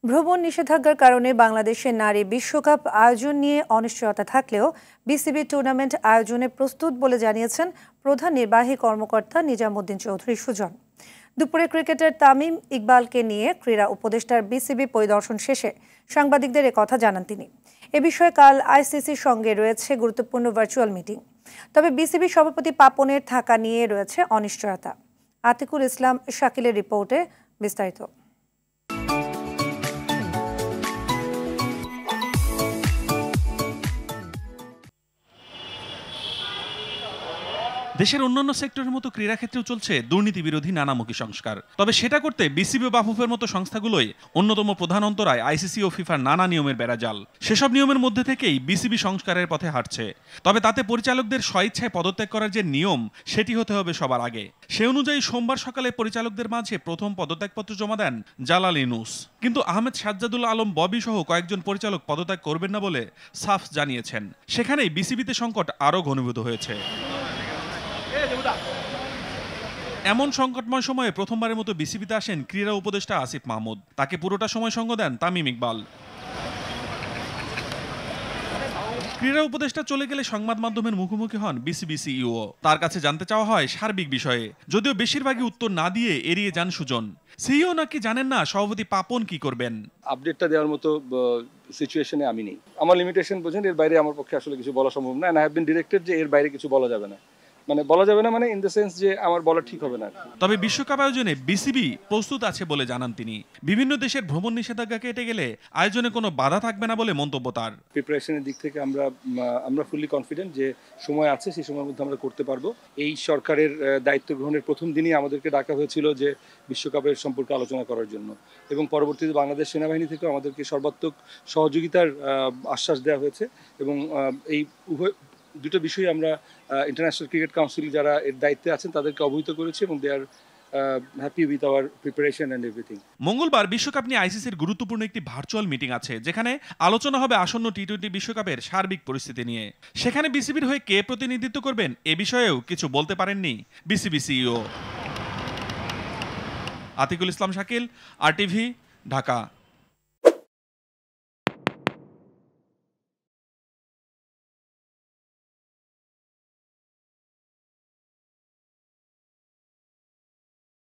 ভ্রমণ নিষেধাজ্ঞার কারণে বাংলাদেশের নারী বিশ্বকাপ আয়োজন নিয়ে অনিশ্চয়তা থাকলেও বিসিবি টুর্নামেন্ট আয়োজনে প্রস্তুত বলে জানিয়েছেন প্রধান নির্বাহী কর্মকর্তা নিজামুদ্দিন চৌধুরী সুজন। দুপুরে ক্রিকেটার তামিম ইকবালকে নিয়ে ক্রীড়া উপদেষ্টার বিসিবি পরিদর্শন শেষে সাংবাদিকদের কথা জানান তিনি। এ বিষয়ে কাল আইসিসির সঙ্গে রয়েছে গুরুত্বপূর্ণ ভার্চুয়াল মিটিং। তবে বিসিবি সভাপতি পাপনের থাকা নিয়ে রয়েছে অনিশ্চয়তা। আতিকুল ইসলাম শাকিলের রিপোর্টে বিস্তারিত। দেশের অন্যান্য সেক্টরের মতো ক্রীড়া ক্ষেত্রেও চলছে দুর্নীতি বিরোধী নানামুখী সংস্কার। তবে সেটা করতে বিসিবি ও বাফুফের মতো সংস্থাগুলোই অন্যতম প্রধান অন্তরায় আইসিসি ও ফিফার নানা নিয়মের বেড়াজাল। সেসব নিয়মের মধ্যে থেকেই বিসিবি সংস্কারের পথে হাঁটছে। তবে তাতে পরিচালকদের স্বইচ্ছায় পদত্যাগ করার যে নিয়ম, সেটি হতে হবে সবার আগে। সে অনুযায়ী সোমবার সকালে পরিচালকদের মাঝে প্রথম পদত্যাগপত্র জমা দেন জালাল ইনুস। কিন্তু আহমেদ সাজ্জাদুল আলম ববি সহ কয়েকজন পরিচালক পদত্যাগ করবেন না বলে সাফ জানিয়েছেন। সেখানেই বিসিবিতে সংকট আরও ঘনীভূত হয়েছে। এমন সংকটময় সময়ে প্রথমবারের মতো বিসিবিতে আসেন ক্রীড়া উপদেষ্টা আসিফ মাহমুদ। তাকে পুরোটা সময় সঙ্গ দেন তামিম ইকবাল। ক্রীড়া উপদেষ্টা চলে গেলে সংবাদ মাধ্যমের মুখোমুখি হন বিসিবি সিইও। তার কাছে জানতে চাওয়া হয় সার্বিক বিষয়ে, যদিও বেশিরভাগই উত্তর না দিয়ে এড়িয়ে যান সুজন। সিইও নাকি জানেন না সভাপতি পাপন কি করবেন। আপডেটটা দেওয়ার মতো সিচুয়েশনে আমি নেই। আমার লিমিটেশন বোঝেন, এর বাইরে আমার পক্ষে আসলে কিছু বলা সম্ভব না। আই হ্যাভ বিন ডিরেক্টেড যে এর বাইরে কিছু বলা যাবে না। বলা যাবে না ইন দ্য সেন্স যে আমার বলা ঠিক হবে না। তবে বিশ্বকাপ আয়োজনে বিসিবি প্রস্তুত আছে বলে জানান তিনি। বিভিন্ন দেশের ভ্রমণ নিষেধাজ্ঞা কেটে গেলে আয়োজনে কোনো বাধা থাকবে না বলে মন্তব্য তার। প্রিপারেশনের দিক থেকে আমরা ফুললি কনফিডেন্ট যে সময় আছে, সেই সময়ের মধ্যে আমরা করতে পারবো। এই সরকারের দায়িত্ব গ্রহণের প্রথম দিনই আমাদেরকে ডাকা হয়েছিল যে বিশ্বকাপের সম্পর্কে আলোচনা করার জন্য, এবং পরবর্তীতে বাংলাদেশ সেনাবাহিনী থেকে আমাদেরকে সর্বাত্মক সহযোগিতার আশ্বাস দেওয়া হয়েছে। এবং এই দুটো বিষয় আমরা ইন্টারন্যাশনাল ক্রিকেট কাউন্সিল যারা এর দায়িত্বে আছেন তাদেরকে অবহিত করেছি, এবং they are happy with our preparation and everything. মঙ্গলবার বিশ্বকাপ নিয়ে আইসিসির গুরুত্বপূর্ণ একটি ভার্চুয়াল মিটিং আছে, যেখানে আলোচনা হবে আসন্ন টি-20 বিশ্বকাপের সার্বিক পরিস্থিতি নিয়ে। সেখানে বিসিবির হয়ে কে প্রতিনিধিত্ব করবেন এ বিষয়েও কিছু বলতে পারেননি বিসিবি সিইও। আতিকুল ইসলাম শাকিল, RTV, ঢাকা।